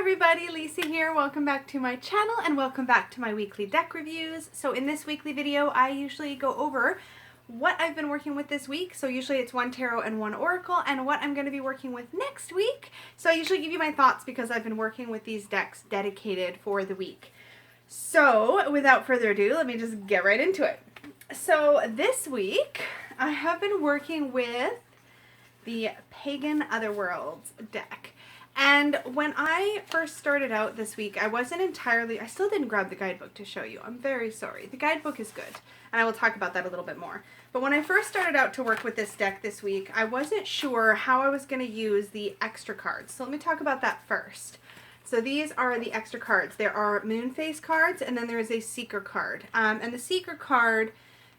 everybody, Lisa here. Welcome back to my channel and welcome back to my weekly deck reviews. So in this weekly video, I usually go over what I've been working with this week. So usually it's one tarot and one oracle, and what I'm going to be working with next week. So I usually give you my thoughts because I've been working with these decks dedicated for the week. So without further ado, let me just get right into it. So this week, I have been working with the Pagan Otherworlds deck. And when I first started out this week, I still didn't grab the guidebook to show you. I'm very sorry. The guidebook is good, and I will talk about that a little bit more. But when I first started out to work with this deck this week, I wasn't sure how I was going to use the extra cards. So let me talk about that first. So these are the extra cards. There are moon phase cards, and then there is a seeker card. And the seeker card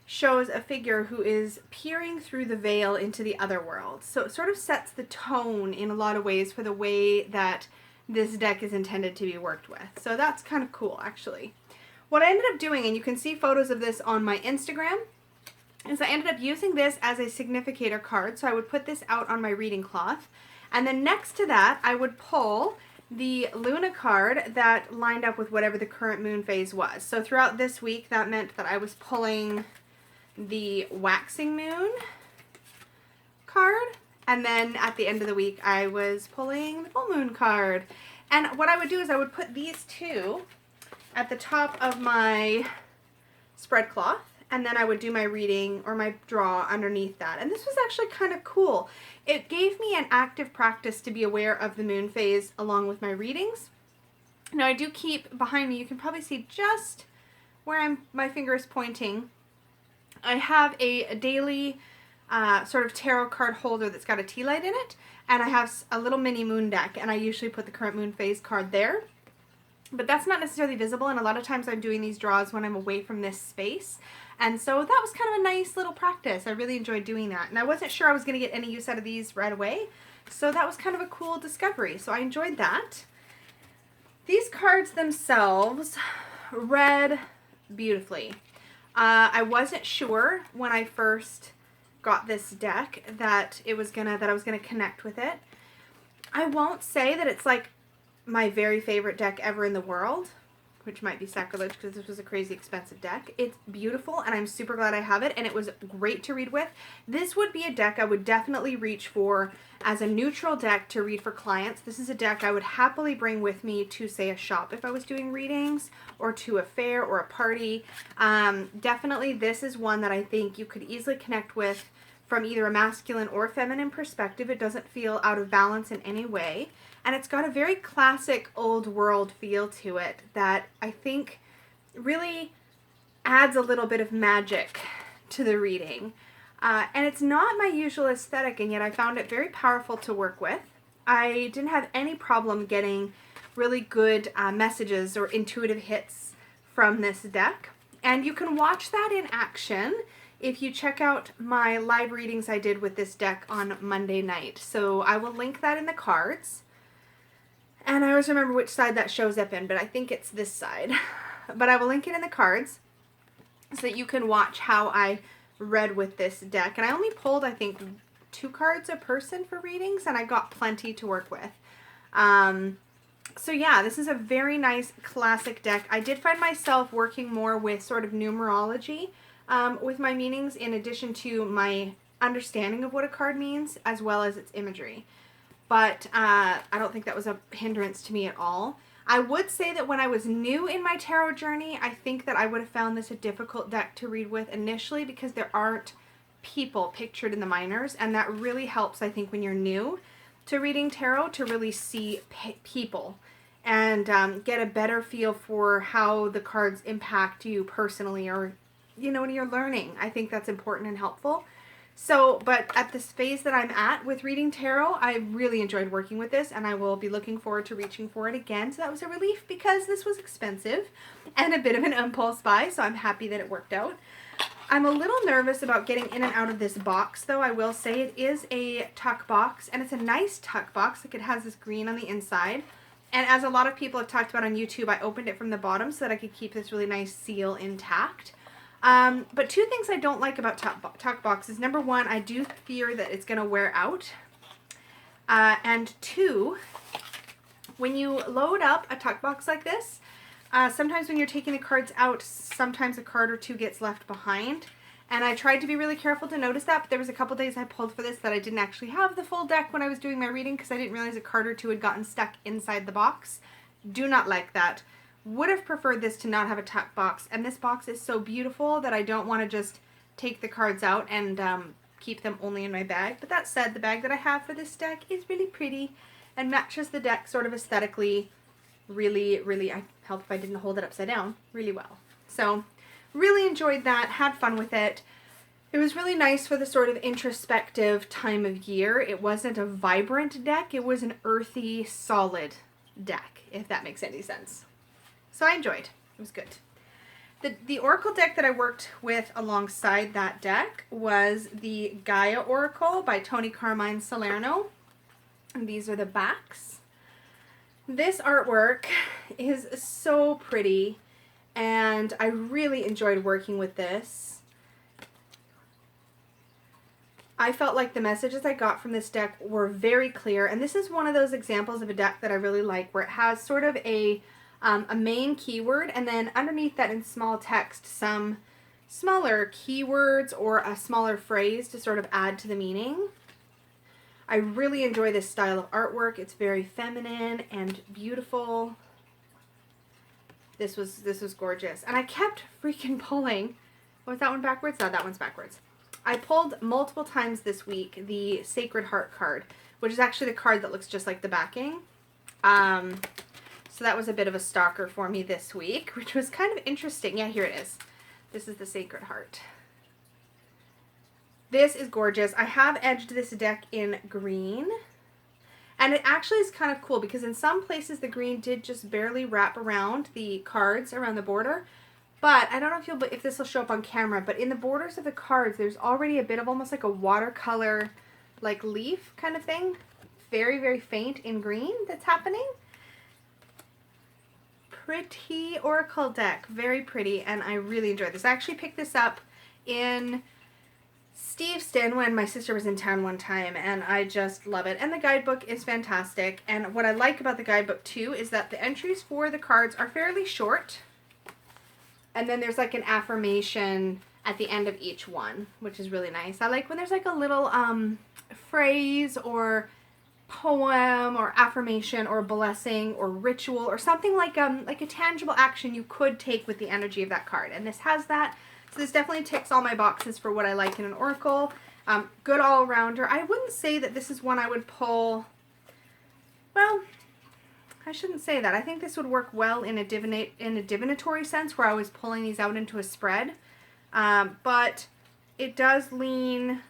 shows a figure who is peering through the veil into the other world. So it sort of sets the tone in a lot of ways for the way that this deck is intended to be worked with. So that's kind of cool, actually. What I ended up doing, and you can see photos of this on my Instagram, is I ended up using this as a significator card. So I would put this out on my reading cloth, and then next to that I would pull the Luna card that lined up with whatever the current moon phase was. So throughout this week, that meant that I was pulling the waxing moon card, and then at the end of the week I was pulling the full moon card. And what I would do is I would put these two at the top of my spread cloth, and then I would do my reading or my draw underneath that. And this was actually kind of cool. It gave me an active practice to be aware of the moon phase along with my readings. Now I do keep behind me, you can probably see just where my finger is pointing, I have a daily sort of tarot card holder that's got a tea light in it, and I have a little mini moon deck, and I usually put the current moon phase card there. But that's not necessarily visible, and a lot of times I'm doing these draws when I'm away from this space. And so that was kind of a nice little practice. I really enjoyed doing that. And I wasn't sure I was going to get any use out of these right away, so that was kind of a cool discovery. So I enjoyed that. These cards themselves read beautifully. I wasn't sure when I first got this deck that I was gonna connect with it. I won't say that it's like my very favorite deck ever in the world, which might be sacrilege because this was a crazy expensive deck. It's beautiful, and I'm super glad I have it, and it was great to read with. This would be a deck I would definitely reach for as a neutral deck to read for clients. This is a deck I would happily bring with me to, say, a shop if I was doing readings, or to a fair or a party. Definitely this is one that I think you could easily connect with from either a masculine or feminine perspective. It doesn't feel out of balance in any way. And it's got a very classic old world feel to it that I think really adds a little bit of magic to the reading. And it's not my usual aesthetic, and yet I found it very powerful to work with. I didn't have any problem getting really good messages or intuitive hits from this deck. And you can watch that in action if you check out my live readings I did with this deck on Monday night. So I will link that in the cards. And I always remember which side that shows up in, but I think it's this side. But I will link it in the cards so that you can watch how I read with this deck. And I only pulled, I think, 2 cards a person for readings, and I got plenty to work with. So yeah, this is a very nice classic deck. I did find myself working more with sort of numerology with my meanings, in addition to my understanding of what a card means, as well as its imagery. But I don't think that was a hindrance to me at all. I would say that when I was new in my tarot journey, I think that I would have found this a difficult deck to read with initially because there aren't people pictured in the minors, and that really helps, I think, when you're new to reading tarot to really see people and get a better feel for how the cards impact you personally, or, you know, when you're learning. I think that's important and helpful. So, but at this phase that I'm at with reading tarot, I really enjoyed working with this, and I will be looking forward to reaching for it again. So that was a relief because this was expensive and a bit of an impulse buy, so I'm happy that it worked out. I'm a little nervous about getting in and out of this box, though. I will say it is a tuck box, and it's a nice tuck box. Like, it has this green on the inside. And as a lot of people have talked about on YouTube, I opened it from the bottom so that I could keep this really nice seal intact. But 2 things I don't like about tuck boxes. Number 1, I do fear that it's going to wear out. And 2, When you load up a tuck box like this, sometimes when you're taking the cards out, sometimes a card or two gets left behind. And I tried to be really careful to notice that, but there was a couple days I pulled for this that I didn't actually have the full deck when I was doing my reading because I didn't realize a card or two had gotten stuck inside the box. Do not like that. Would have preferred this to not have a tuck box, and this box is so beautiful that I don't want to just take the cards out and keep them only in my bag. But that said, the bag that I have for this deck is really pretty and matches the deck sort of aesthetically really, really, I help if I didn't hold it upside down, really well. So really enjoyed that, had fun with it. It was really nice for the sort of introspective time of year. It wasn't a vibrant deck, it was an earthy, solid deck, if that makes any sense. So I enjoyed, it was good. The Oracle deck that I worked with alongside that deck was the Gaia Oracle by Toni, Carmine, Salerno. And these are the backs. This artwork is so pretty, and I really enjoyed working with this. I felt like the messages I got from this deck were very clear, and this is one of those examples of a deck that I really like where it has sort of a main keyword, and then underneath that in small text some smaller keywords or a smaller phrase to sort of add to the meaning. I really enjoy this style of artwork. It's very feminine and beautiful. This was gorgeous. And I kept freaking pulling. Was that one backwards? No, that one's backwards. I pulled multiple times this week the Sacred Heart card, which is actually the card that looks just like the backing. So that was a bit of a stalker for me this week, which was kind of interesting. Yeah, here it is. This is the Sacred Heart. This is gorgeous. I have edged this deck in green. And it actually is kind of cool because in some places the green did just barely wrap around the cards around the border. But I don't know if this will show up on camera, but in the borders of the cards there's already a bit of almost like a watercolor like leaf kind of thing. Very, very faint in green that's happening. Pretty Oracle deck. Very pretty, and I really enjoyed this. I actually picked this up in Steveston when my sister was in town one time, and I just love it. And the guidebook is fantastic. And what I like about the guidebook too is that the entries for the cards are fairly short. And then there's like an affirmation at the end of each one, which is really nice. I like when there's like a little phrase or poem or affirmation or blessing or ritual or something like a tangible action you could take with the energy of that card. And this has that. So this definitely ticks all my boxes for what I like in an Oracle. Good all-rounder. I wouldn't say that this is one I would pull. Well, I shouldn't say that. I think this would work well in a divinatory sense where I was pulling these out into a spread. But it does lean...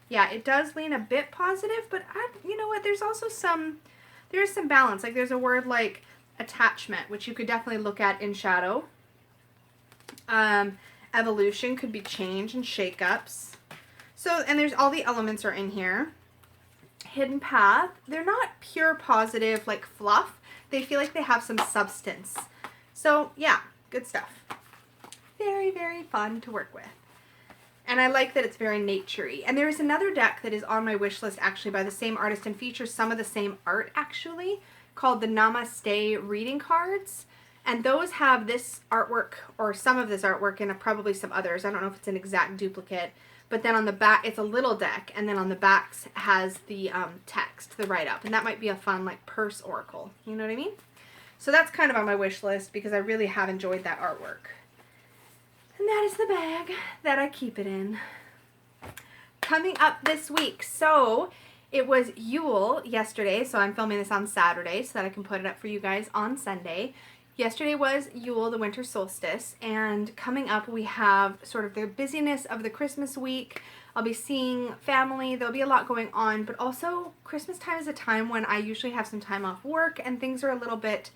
Yeah, it does lean a bit positive, but you know what? There's also there's some balance. Like there's a word like attachment, which you could definitely look at in shadow. Evolution could be change and shakeups. So, and there's all the elements are in here. Hidden path. They're not pure positive like fluff. They feel like they have some substance. So yeah, good stuff. Very, very fun to work with. And I like that it's very naturey. And there is another deck that is on my wish list actually by the same artist and features some of the same art actually, called the Namaste reading cards. And those have this artwork or some of this artwork and probably some others. I don't know if it's an exact duplicate. But then on the back, it's a little deck. And then on the backs has the text, the write-up. And that might be a fun like purse oracle. You know what I mean? So that's kind of on my wish list because I really have enjoyed that artwork. And that is the bag that I keep it in. Coming up this week. So it was Yule yesterday. So I'm filming this on Saturday so that I can put it up for you guys on Sunday. Yesterday was Yule, the winter solstice. And coming up we have sort of the busyness of the Christmas week. I'll be seeing family. There'll be a lot going on. But also Christmas time is a time when I usually have some time off work and things are a little bit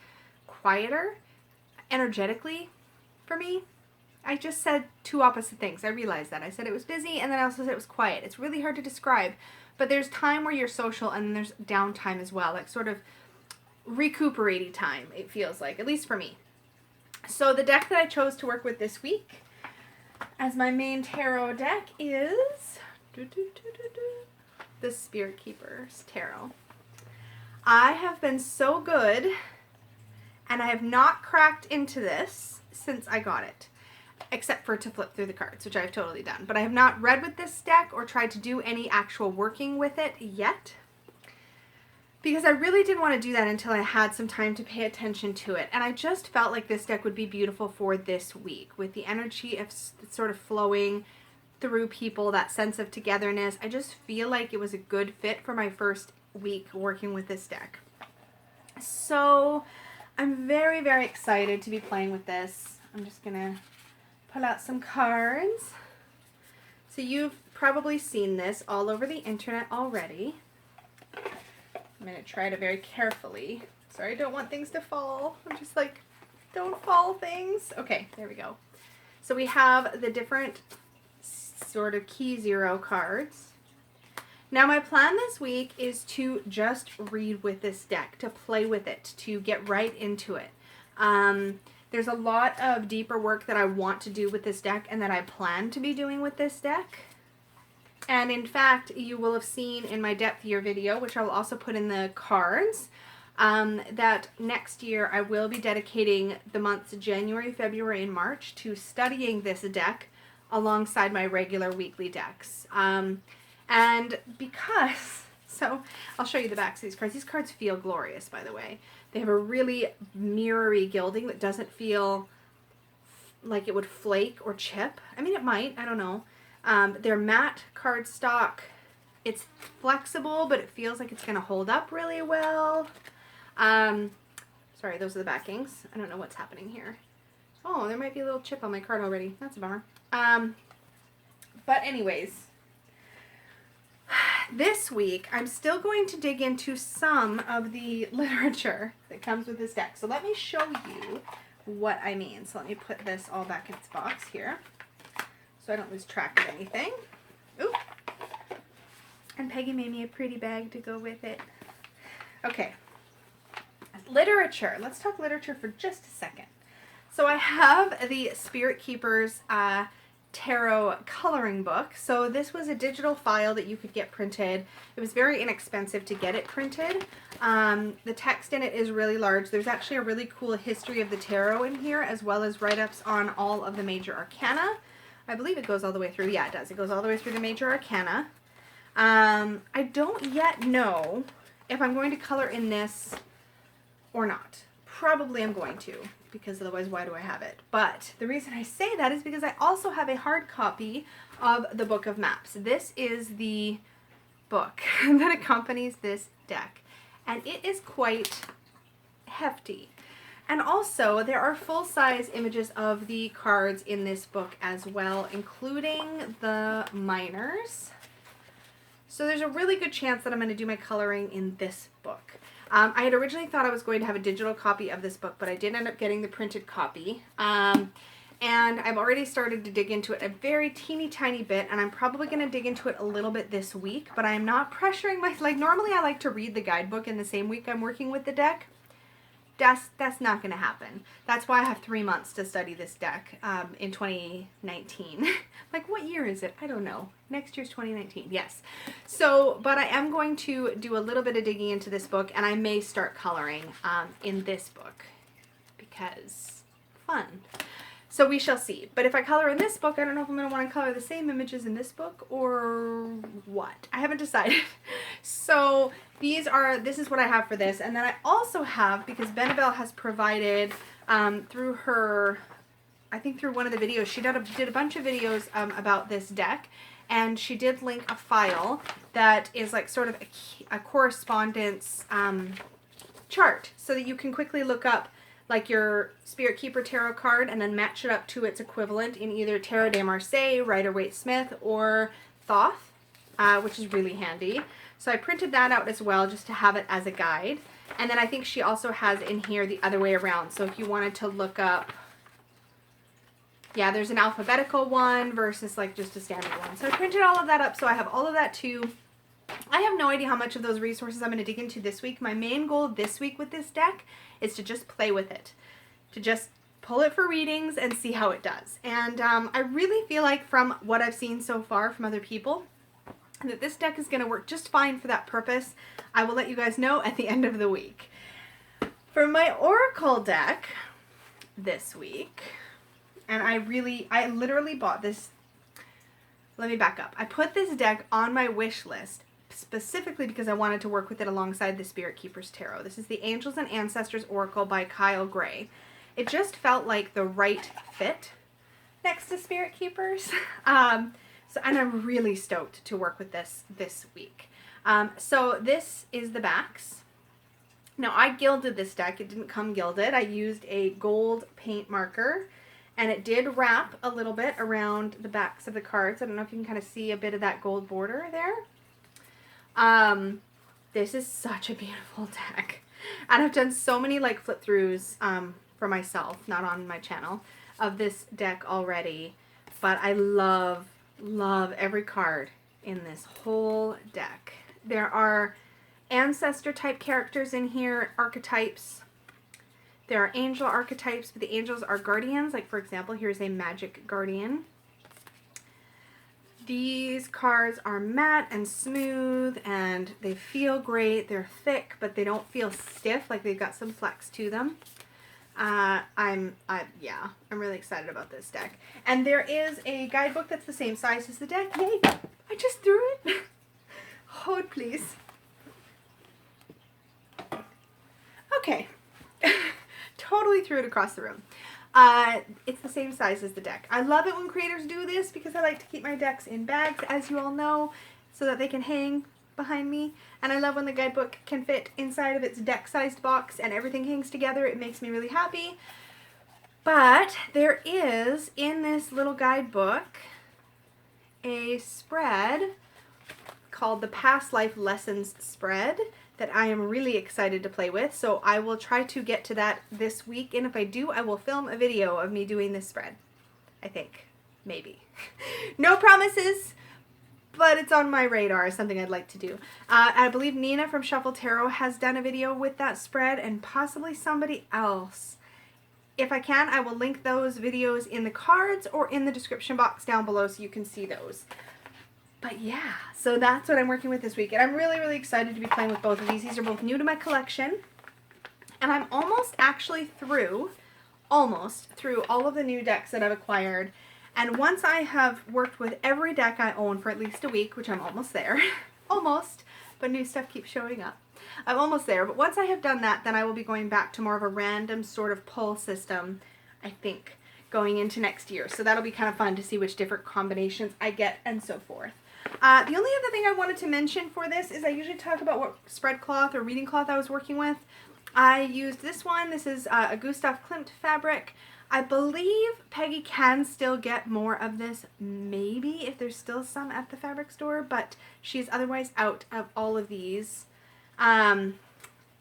quieter energetically for me. I just said two opposite things. I realized that. I said it was busy and then I also said it was quiet. It's really hard to describe. But there's time where you're social and then there's downtime as well. Like sort of recuperating time, it feels like. At least for me. So the deck that I chose to work with this week as my main tarot deck is the Spirit Keepers Tarot. I have been so good, and I have not cracked into this since I got it, except for to flip through the cards, which I've totally done. But I have not read with this deck or tried to do any actual working with it yet, because I really didn't want to do that until I had some time to pay attention to it. And I just felt like this deck would be beautiful for this week, with the energy of sort of flowing through people, that sense of togetherness. I just feel like it was a good fit for my first week working with this deck. So I'm very, very excited to be playing with this. I'm just gonna pull out some cards. So you've probably seen this all over the internet already. I'm going to try to very carefully. Sorry, I don't want things to fall. I'm just like, don't fall things. Okay, there we go. So we have the different sort of key zero cards. Now my plan this week is to just read with this deck, to play with it, to get right into it. There's a lot of deeper work that I want to do with this deck and that I plan to be doing with this deck. And in fact, you will have seen in my depth year video, which I will also put in the cards, that next year I will be dedicating the months January, February, and March to studying this deck alongside my regular weekly decks. And because, so I'll show you the backs of these cards. These cards feel glorious, by the way. They have a really mirrory gilding that doesn't feel like it would flake or chip. I mean, it might, I don't know. They're matte cardstock. It's flexible, but it feels like it's going to hold up really well. Sorry, those are the backings. I don't know what's happening here. Oh, there might be a little chip on my card already. That's a bummer. But anyways, this week I'm still going to dig into some of the literature that comes with this deck. So let me show you what I mean. So let me put this all back in its box here, so I don't lose track of anything. Ooh. And Peggy made me a pretty bag to go with it. Okay. Literature. Let's talk literature for just a second. So I have the Spirit Keepers tarot coloring book. So this was a digital file that you could get printed. It was very inexpensive to get it printed. The text in it is really large. There's actually a really cool history of the tarot in here, as well as write-ups on all of the major arcana. I believe it goes all the way through. Yeah, it does. It goes all the way through the major arcana. I don't yet know if I'm going to color in this or not. Probably I'm going to, because otherwise why do I have it? But the reason I say that is because I also have a hard copy of the Book of Maps. This is the book that accompanies this deck, and it is quite hefty. And also, there are full-size images of the cards in this book as well, including the minors. So there's a really good chance that I'm going to do my coloring in this book. I had originally thought I was going to have a digital copy of this book, but I did end up getting the printed copy. And I've already started to dig into it a very teeny tiny bit, and I'm probably going to dig into it a little bit this week, but I'm not pressuring myself. Like, normally I like to read the guidebook in the same week I'm working with the deck. That's not going to happen. That's why I have 3 months to study this deck in 2019. Like, what year is it? I don't know. Next year's 2019. Yes. So, but I am going to do a little bit of digging into this book, and I may start coloring in this book because fun. So we shall see. But if I color in this book, I don't know if I'm going to want to color the same images in this book or what. I haven't decided. So this is what I have for this. And then I also have, because Benebell has provided through her, I think through one of the videos, she did a bunch of videos about this deck. And she did link a file that is like sort of a correspondence chart, so that you can quickly look up like your Spirit Keeper tarot card and then match it up to its equivalent in either Tarot de Marseille, Rider-Waite-Smith, or Thoth, which is really handy. So I printed that out as well just to have it as a guide. And then I think she also has in here the other way around. So if you wanted to look up, yeah, there's an alphabetical one versus like just a standard one. So I printed all of that up, so I have all of that too. I have no idea how much of those resources I'm going to dig into this week. My main goal this week with this deck is to just play with it, to just pull it for readings and see how it does. And I really feel like from what I've seen so far from other people that this deck is going to work just fine for that purpose. I will let you guys know at the end of the week. For my Oracle deck this week, and I literally bought this. Let me back up. I put this deck on my wish list specifically because I wanted to work with it alongside the Spirit Keepers Tarot. This is the Angels and Ancestors Oracle by Kyle Gray. It just felt like the right fit next to Spirit Keepers. And I'm really stoked to work with this week. So this is the backs. Now I gilded this deck. It didn't come gilded. I used a gold paint marker, and it did wrap a little bit around the backs of the cards. I don't know if you can kind of see a bit of that gold border there. This is such a beautiful deck. And I've done so many like flip throughs for myself, not on my channel, of this deck already. But I love every card in this whole deck. There are ancestor type characters in here, archetypes. There are angel archetypes, but the angels are guardians. Like for example, here's a magic guardian. These cards are matte and smooth, and they feel great. They're thick, but they don't feel stiff, like they've got some flex to them. I'm really excited about this deck. And there is a guidebook that's the same size as the deck. Yay! I just threw it. Hold, please. Okay. Totally threw it across the room. It's the same size as the deck. I love it when creators do this because I like to keep my decks in bags, as you all know, so that they can hang behind me. And I love when the guidebook can fit inside of its deck-sized box and everything hangs together. It makes me really happy. But there is, in this little guidebook, a spread called the Past Life Lessons Spread that I am really excited to play with. So I will try to get to that this week, and if I do, I will film a video of me doing this spread. I think. Maybe. No promises, but it's on my radar, something I'd like to do. I believe Nina from Shuffle Tarot has done a video with that spread, and possibly somebody else. If I can, I will link those videos in the cards or in the description box down below so you can see those. But yeah, so that's what I'm working with this week. And I'm really, really excited to be playing with both of these. These are both new to my collection. And I'm almost actually through all of the new decks that I've acquired. And once I have worked with every deck I own for at least a week, which I'm almost there, almost, but new stuff keeps showing up. I'm almost there. But once I have done that, then I will be going back to more of a random sort of pull system, I think, going into next year. So that'll be kind of fun to see which different combinations I get and so forth. The only other thing I wanted to mention for this is I usually talk about what spread cloth or reading cloth I was working with. I used this one. This is a Gustav Klimt fabric. I believe Peggy can still get more of this, maybe, if there's still some at the fabric store, but she's otherwise out of all of these. I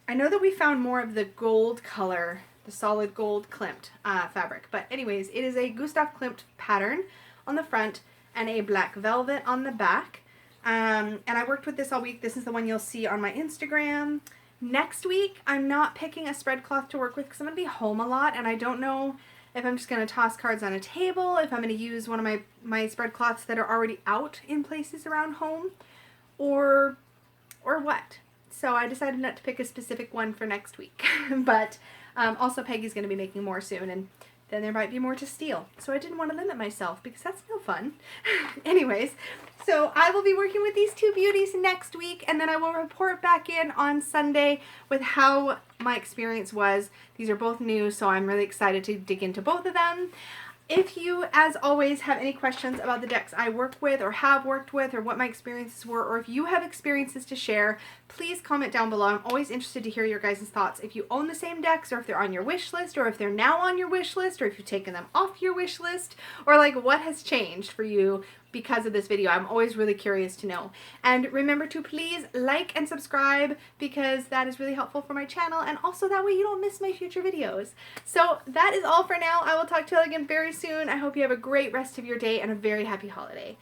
know that we found more of the gold color, the solid gold Klimt fabric, but anyways, it is a Gustav Klimt pattern on the front and a black velvet on the back. And I worked with this all week. This is the one you'll see on my Instagram. Next week, I'm not picking a spread cloth to work with because I'm going to be home a lot, and I don't know if I'm just going to toss cards on a table, if I'm going to use one of my spread cloths that are already out in places around home, or what. So I decided not to pick a specific one for next week. But also Peggy's going to be making more soon, and then there might be more to steal. So I didn't want to limit myself because that's no fun. Anyways, so I will be working with these two beauties next week, and then I will report back in on Sunday with how my experience was. These are both new, so I'm really excited to dig into both of them. If you, as always, have any questions about the decks I work with or have worked with or what my experiences were, or if you have experiences to share, please comment down below. I'm always interested to hear your guys' thoughts. If you own the same decks, or if they're on your wish list, or if they're now on your wish list, or if you've taken them off your wish list, or like what has changed for you because of this video. I'm always really curious to know. And remember to please like and subscribe because that is really helpful for my channel, and also that way you don't miss my future videos. So that is all for now. I will talk to you again very soon. I hope you have a great rest of your day and a very happy holiday.